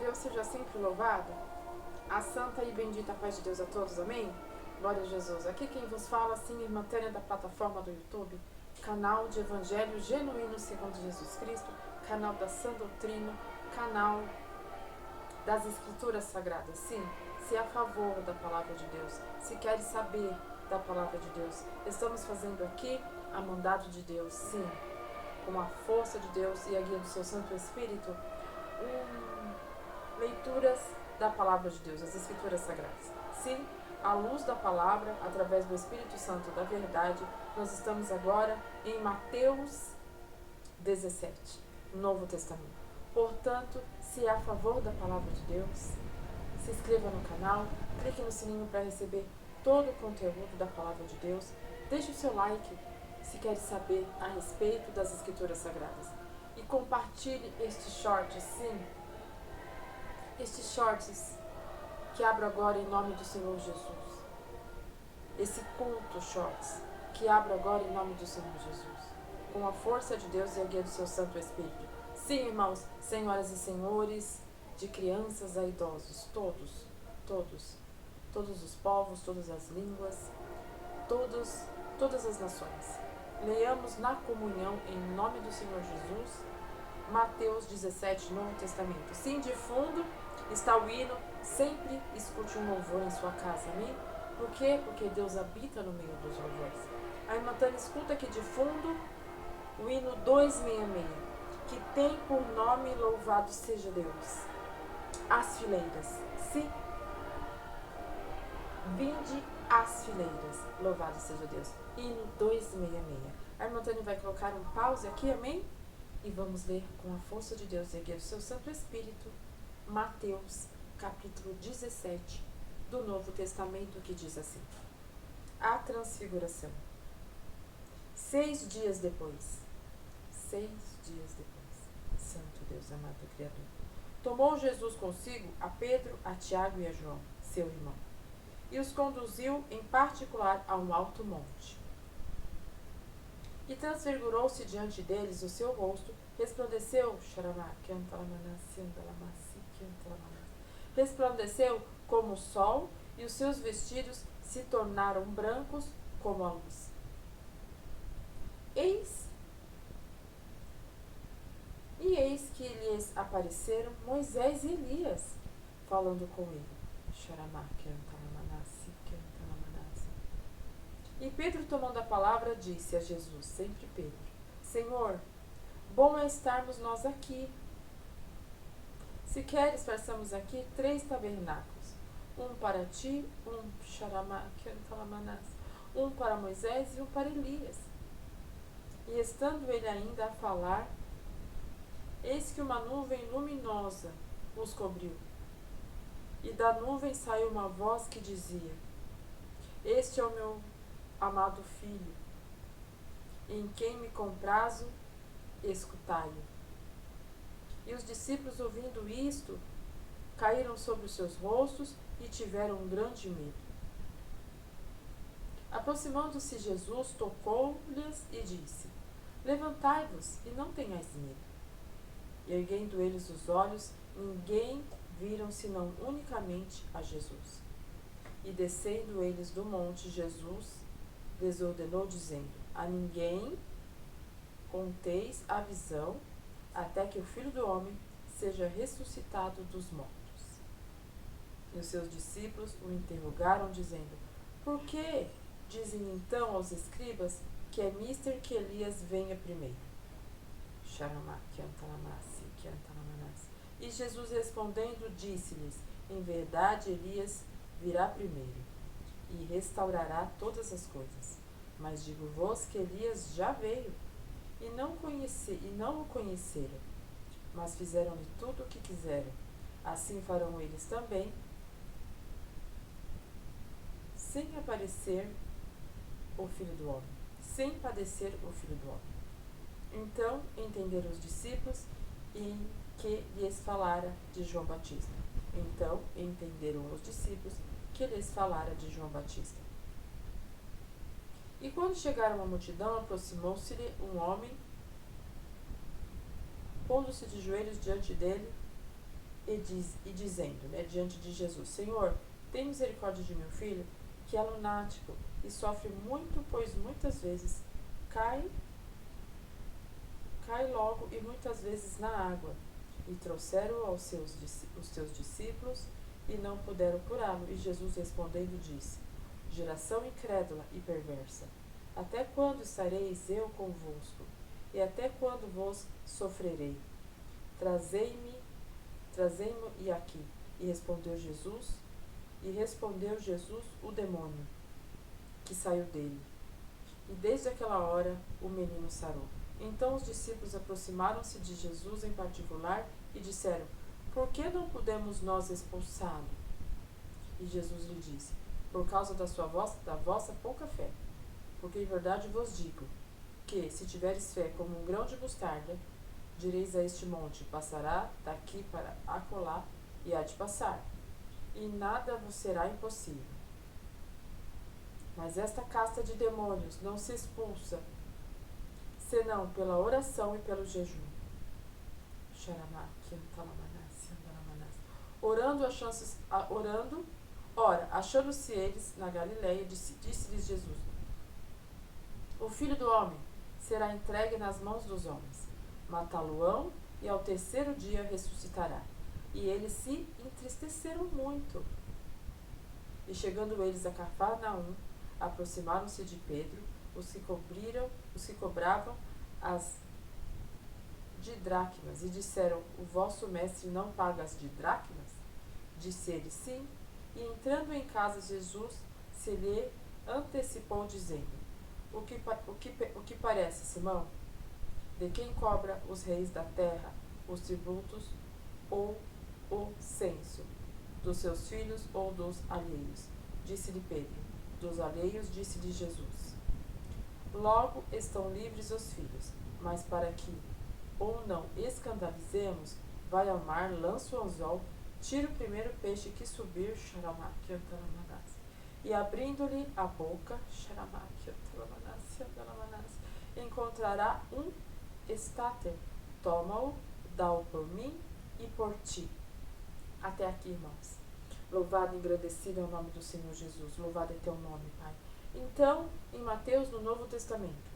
Deus seja sempre louvado. A santa e bendita paz de Deus a todos, amém? Glória a Jesus. Aqui quem vos fala, assim, irmã Tânia, da plataforma do YouTube, canal de Evangelho Genuíno segundo Jesus Cristo, canal da Sã Doutrina, canal das Escrituras Sagradas. Sim, se é a favor da Palavra de Deus, se quer saber da Palavra de Deus, estamos fazendo aqui a mandado de Deus, sim, com a força de Deus e a guia do seu Santo Espírito, leituras da Palavra de Deus, as Escrituras Sagradas. Sim, à luz da Palavra, através do Espírito Santo da Verdade, nós estamos agora em Mateus 17, Novo Testamento. Portanto, se é a favor da Palavra de Deus, se inscreva no canal, clique no sininho para receber todo o conteúdo da Palavra de Deus, deixe o seu like se quer saber a respeito das Escrituras Sagradas e compartilhe este short, sim, estes shorts que abro agora em nome do Senhor Jesus. Esse culto shorts que abro agora em nome do Senhor Jesus. Com a força de Deus e a guia do seu Santo Espírito. Sim, irmãos, senhoras e senhores, de crianças a idosos, todos os povos, todas as línguas, todas as nações. Leiamos na comunhão em nome do Senhor Jesus, Mateus 17, Novo Testamento. Sim, de fundo está o hino, sempre escute um louvor em sua casa, amém? Por quê? Porque Deus habita no meio dos louvores. A irmã Tânia escuta aqui de fundo o hino 266, que tem por nome Louvado Seja Deus. As fileiras, sim. Vinde às fileiras, louvado seja Deus. Hino 266. A irmã Tânia vai colocar um pause aqui, amém? E vamos ler com a força de Deus e a guia do seu Santo Espírito, Mateus, capítulo 17, do Novo Testamento, que diz assim: A transfiguração. 6 dias depois, Santo Deus, amado Criador, tomou Jesus consigo a Pedro, a Tiago e a João, seu irmão, e os conduziu em particular a um alto monte. E transfigurou-se diante deles o seu rosto, resplandeceu como o sol, e os seus vestidos se tornaram brancos como a luz. Eis que lhes apareceram Moisés e Elias, falando com ele. E Pedro, tomando a palavra, disse a Jesus, sempre Pedro: Senhor, bom é estarmos nós aqui. Se queres, façamos aqui 3 tabernáculos, um para ti, um para Moisés e um para Elias. E estando ele ainda a falar, eis que uma nuvem luminosa os cobriu. E da nuvem saiu uma voz que dizia: Este é o meu amado filho, em quem me comprazo, escutai-o. E os discípulos, ouvindo isto, caíram sobre os seus rostos e tiveram um grande medo. Aproximando-se Jesus, tocou-lhes e disse: Levantai-vos e não tenhais medo. E erguendo eles os olhos, ninguém viram senão unicamente a Jesus. E descendo eles do monte, Jesus lhes ordenou, dizendo: A ninguém conteis a visão, até que o Filho do Homem seja ressuscitado dos mortos. E os seus discípulos o interrogaram, dizendo: Por que dizem então aos escribas que é mister que Elias venha primeiro? E Jesus respondendo disse-lhes: Em verdade Elias virá primeiro e restaurará todas as coisas. Mas digo-vos que Elias já veio e não o conheceram, mas fizeram-lhe tudo o que quiseram. Assim farão eles também, sem padecer o Filho do Homem. Então entenderam os discípulos e que lhes falara de João Batista. E quando chegaram à multidão, aproximou-se-lhe um homem, pondo-se de joelhos diante dele, e dizendo, né, diante de Jesus: Senhor, tem misericórdia de meu filho, que é lunático e sofre muito, pois muitas vezes cai logo e muitas vezes na água. E trouxeram os teus discípulos e não puderam curá-lo. E Jesus respondendo disse: Geração incrédula e perversa, até quando estareis eu convosco? E até quando vos sofrerei? Trazei-me e aqui. E respondeu Jesus o demônio que saiu dele. E desde aquela hora o menino sarou. Então os discípulos aproximaram-se de Jesus em particular e disseram: Por que não podemos nós expulsá-lo? E Jesus lhe disse: Por causa da vossa pouca fé. Porque em verdade vos digo que, se tiveres fé como um grão de mostarda, direis a este monte: passará daqui para acolá, e há de passar, e nada vos será impossível. Mas esta casta de demônios não se expulsa, senão pela oração e pelo jejum. Ora, achando-se eles na Galileia, disse-lhes Jesus: O Filho do Homem será entregue nas mãos dos homens. Matá-lo-ão e ao terceiro dia ressuscitará. E eles se entristeceram muito. E chegando eles a Cafarnaum, aproximaram-se de Pedro, os que cobravam as didracmas, e disseram: O vosso mestre não paga as didracmas? Disse ele: Sim. E entrando em casa, Jesus se lhe antecipou, dizendo: O que parece, Simão? De quem cobra os reis da terra os tributos ou o censo? Dos seus filhos ou dos alheios? Disse-lhe Pedro: Dos alheios. Disse-lhe Jesus: Logo estão livres os filhos, mas para que ou não escandalizemos, vai ao mar, lança o anzol, tira o primeiro peixe que subir, e abrindo-lhe a boca, encontrará um estáter, toma-o, dá-o por mim e por ti. Até aqui, irmãos. Louvado e engrandecido é o nome do Senhor Jesus. Louvado é teu nome, Pai. Então, em Mateus, no Novo Testamento,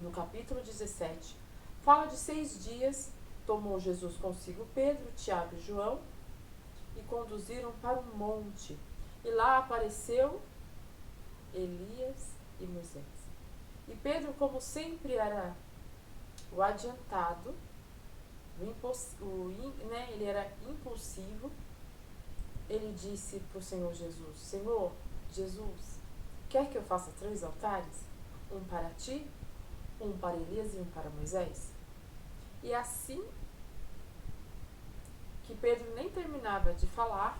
no capítulo 17, fala de 6 dias, tomou Jesus consigo Pedro, Tiago e João e conduziram para um monte. E lá apareceu Elias e Moisés. E Pedro, como sempre era o adiantado, ele era impulsivo, ele disse para o Senhor Jesus: Senhor Jesus, quer que eu faça 3 altares? Um para ti, um para Elias e um para Moisés? E assim que Pedro nem terminava de falar,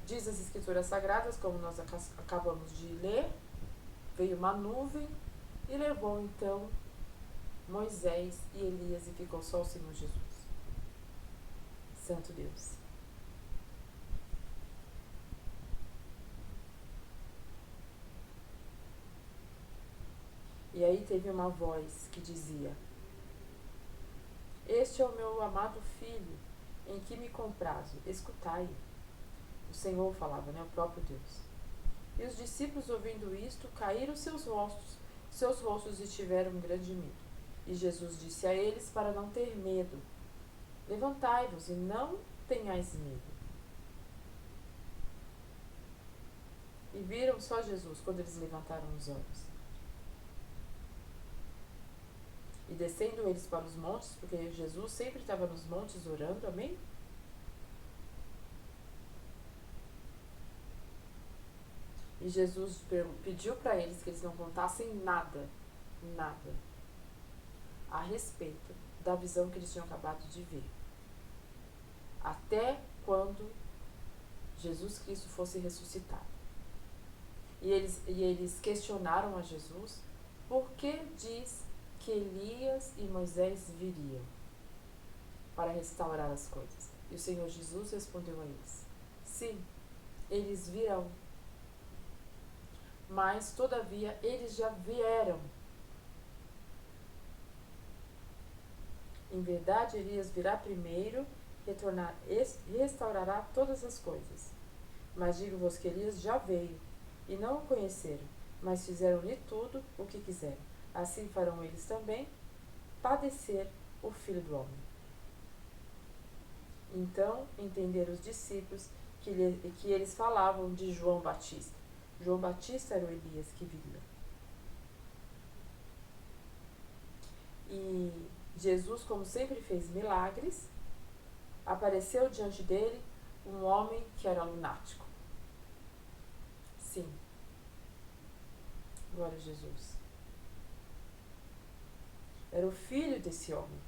diz as Escrituras Sagradas, como nós acabamos de ler, veio uma nuvem e levou então Moisés e Elias e ficou só o Senhor Jesus. Santo Deus. E aí teve uma voz que dizia: Este é o meu amado filho, em que me comprazo, escutai-o. O Senhor falava, né? O próprio Deus. E os discípulos, ouvindo isto, caíram seus rostos e tiveram um grande medo. E Jesus disse a eles para não ter medo: Levantai-vos e não tenhais medo. E viram só Jesus quando eles levantaram os olhos. E descendo eles para os montes, porque Jesus sempre estava nos montes orando, amém? E Jesus pediu para eles que eles não contassem nada a respeito da visão que eles tinham acabado de ver, até quando Jesus Cristo fosse ressuscitado. E eles questionaram a Jesus por que diz que Elias e Moisés viriam para restaurar as coisas. E o Senhor Jesus respondeu a eles: Sim, eles virão, mas todavia eles já vieram. Em verdade, Elias virá primeiro restaurará todas as coisas. Mas digo-vos que Elias já veio, e não o conheceram, mas fizeram-lhe tudo o que quiseram. Assim farão eles também padecer o Filho do Homem. Então entenderam os discípulos que eles falavam de João Batista. João Batista era o Elias que viria. E Jesus, como sempre fez milagres, apareceu diante dele um homem que era lunático. Sim. Glória a Jesus. Era o filho desse homem.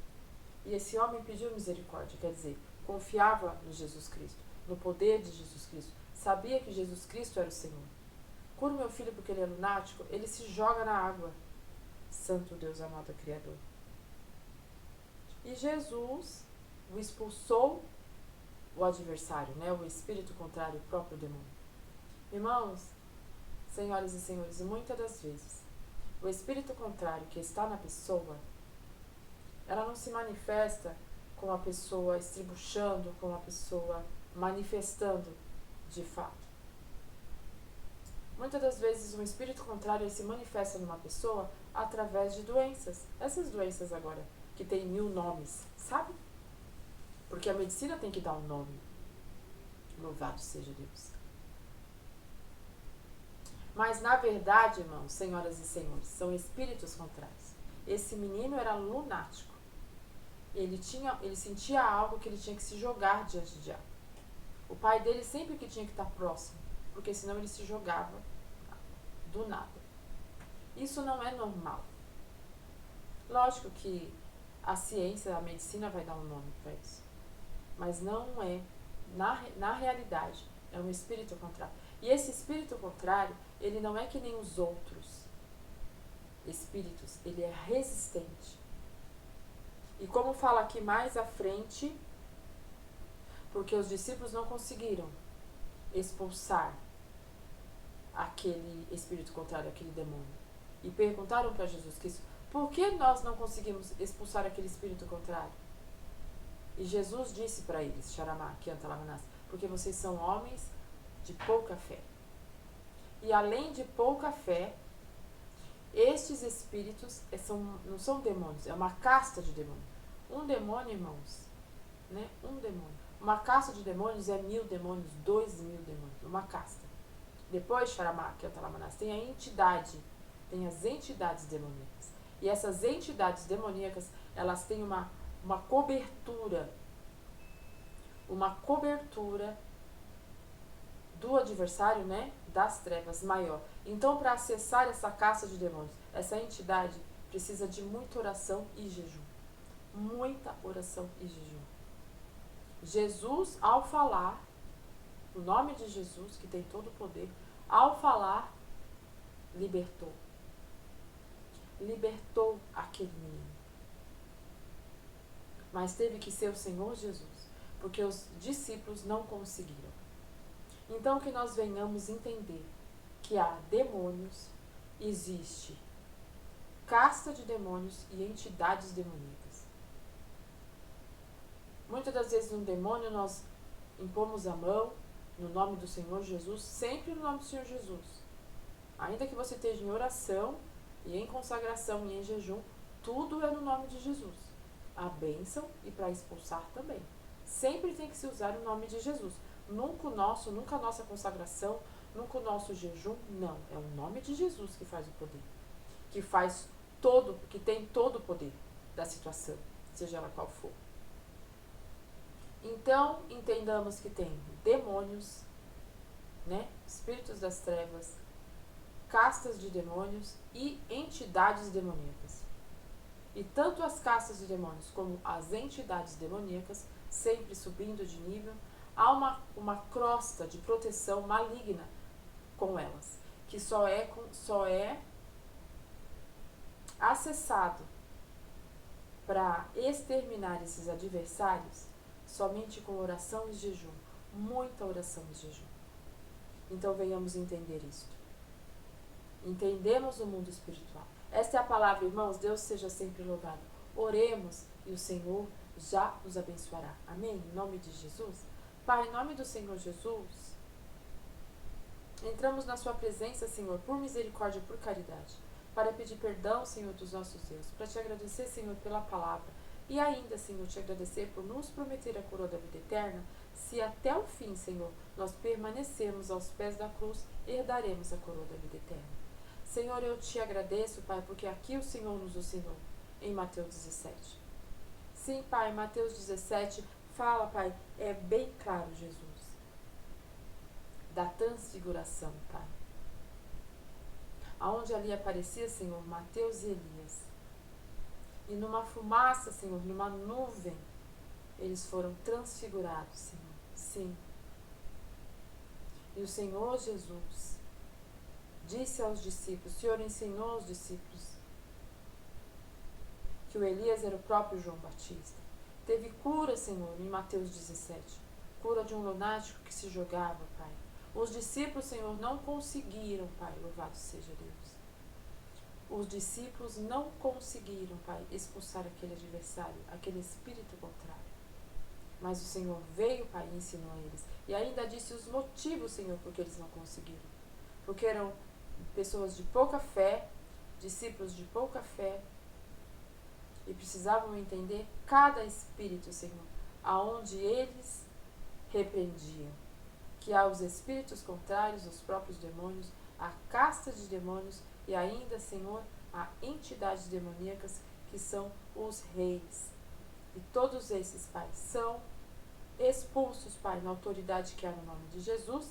E esse homem pediu misericórdia, quer dizer, confiava no Jesus Cristo, no poder de Jesus Cristo. Sabia que Jesus Cristo era o Senhor. Cura o meu filho porque ele é lunático, ele se joga na água. Santo Deus amado Criador. E Jesus o expulsou, o adversário, né? O espírito contrário, o próprio demônio. Irmãos, senhoras e senhores, muitas das vezes, o espírito contrário que está na pessoa, ela não se manifesta com a pessoa estribuchando, com a pessoa manifestando de fato. Muitas das vezes um espírito contrário se manifesta numa pessoa através de doenças. Essas doenças agora, que tem 1000 nomes, sabe? Porque a medicina tem que dar um nome. Louvado seja Deus. Mas na verdade, irmãos, senhoras e senhores, são espíritos contrários. Esse menino era lunático. Ele sentia algo que ele tinha que se jogar diante de algo. O pai dele sempre que tinha que estar próximo, porque senão ele se jogava do nada. Isso não é normal. Lógico que a ciência, a medicina vai dar um nome para isso. Mas não é, na realidade, é um espírito contrário. E esse espírito contrário, ele não é que nem os outros espíritos, ele é resistente. E como fala aqui mais à frente, porque os discípulos não conseguiram expulsar aquele espírito contrário, aquele demônio. E perguntaram para Jesus Cristo, por que nós não conseguimos expulsar aquele espírito contrário? E Jesus disse para eles, Xaramá, Kiantalamanás, porque vocês são homens de pouca fé. E além de pouca fé, estes espíritos não são demônios, é uma casta de demônios. Um demônio, irmãos, né? Um demônio. Uma casta de demônios é 1000 demônios, 2000 demônios, uma casta. Depois, Xaramá, Kiantalamanás, tem a entidade, tem as entidades demoníacas. E essas entidades demoníacas, elas têm uma cobertura do adversário, né, das trevas maior. Então, para acessar essa caça de demônios, essa entidade precisa de muita oração e jejum. Muita oração e jejum. Jesus, ao falar, o nome de Jesus, que tem todo o poder, ao falar, libertou aquele menino. Mas teve que ser o Senhor Jesus, porque os discípulos não conseguiram. Então que nós venhamos entender que há demônios, existe casta de demônios e entidades demoníacas. Muitas das vezes no demônio nós impomos a mão no nome do Senhor Jesus, sempre no nome do Senhor Jesus. Ainda que você esteja em oração e em consagração e em jejum, tudo é no nome de Jesus. A bênção e para expulsar também. Sempre tem que se usar o nome de Jesus. Nunca a nossa consagração, nunca o nosso jejum, não. É o nome de Jesus que faz o poder. Que tem todo o poder da situação, seja ela qual for. Então, entendamos que tem demônios, né? Espíritos das trevas, castas de demônios e entidades demoníacas. E tanto as castas de demônios como as entidades demoníacas, sempre subindo de nível, há uma crosta de proteção maligna com elas, que só é acessado para exterminar esses adversários somente com oração e jejum, muita oração e jejum. Então venhamos entender isto. Entendemos o mundo espiritual. Esta é a palavra, irmãos. Deus seja sempre louvado. Oremos e o Senhor já nos abençoará. Amém? Em nome de Jesus. Pai, em nome do Senhor Jesus, entramos na sua presença, Senhor, por misericórdia e por caridade, para pedir perdão, Senhor, dos nossos erros, para te agradecer, Senhor, pela palavra, e ainda, Senhor, te agradecer por nos prometer a coroa da vida eterna, se até o fim, Senhor, nós permanecermos aos pés da cruz, herdaremos a coroa da vida eterna. Senhor, eu te agradeço, Pai, porque aqui o Senhor nos ensinou, em Mateus 17. Sim, Pai, Mateus 17 fala, Pai, é bem claro, Jesus, da transfiguração, Pai. Aonde ali aparecia, Senhor, Mateus e Elias. E numa fumaça, Senhor, numa nuvem, eles foram transfigurados, Senhor. Sim. E o Senhor Jesus disse aos discípulos, o Senhor ensinou aos discípulos que o Elias era o próprio João Batista. Teve cura, Senhor, em Mateus 17. Cura de um lunático que se jogava, Pai. Os discípulos, Senhor, não conseguiram, Pai, louvado seja Deus. Os discípulos não conseguiram, Pai, expulsar aquele adversário, aquele espírito contrário. Mas o Senhor veio, Pai, e ensinou a eles. E ainda disse os motivos, Senhor, porque eles não conseguiram. Porque eram pessoas de pouca fé, discípulos de pouca fé, e precisavam entender cada espírito, Senhor, aonde eles repreendiam. Que há os espíritos contrários, os próprios demônios, a casta de demônios e ainda, Senhor, a entidades demoníacas que são os reis. E todos esses, Pai, são expulsos, Pai, na autoridade que há no nome de Jesus.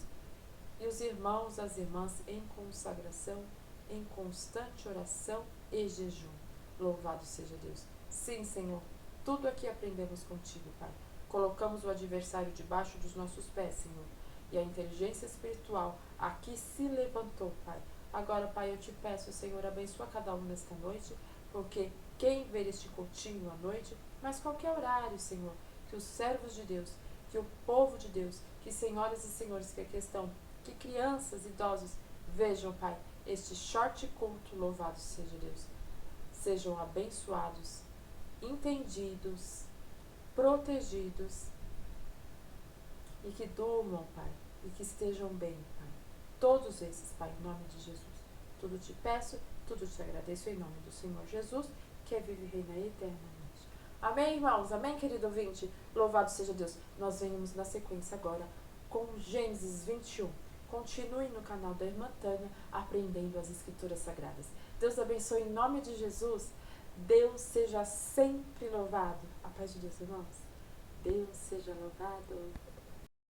E os irmãos, as irmãs, em consagração, em constante oração e jejum. Louvado seja Deus. Sim, Senhor, tudo aqui aprendemos contigo, Pai. Colocamos o adversário debaixo dos nossos pés, Senhor. E a inteligência espiritual aqui se levantou, Pai. Agora, Pai, eu te peço, Senhor, abençoa cada um nesta noite, porque quem ver este cultinho à noite, mas qualquer horário, Senhor, que os servos de Deus, que o povo de Deus, que senhoras e senhores que aqui estão, que crianças, idosos, vejam, Pai, este short culto, louvado seja Deus. Sejam abençoados, entendidos, protegidos e que durmam, Pai, e que estejam bem, Pai. Todos esses, Pai, em nome de Jesus. Tudo te peço, tudo te agradeço em nome do Senhor Jesus, que vive e reina eternamente. Amém, irmãos? Amém, querido ouvinte? Louvado seja Deus. Nós venhamos na sequência agora com Gênesis 21. Continue no canal da Irmã Tânia, aprendendo as Escrituras Sagradas. Deus abençoe em nome de Jesus. Deus seja sempre louvado. A paz de Deus, irmãos. Deus seja louvado.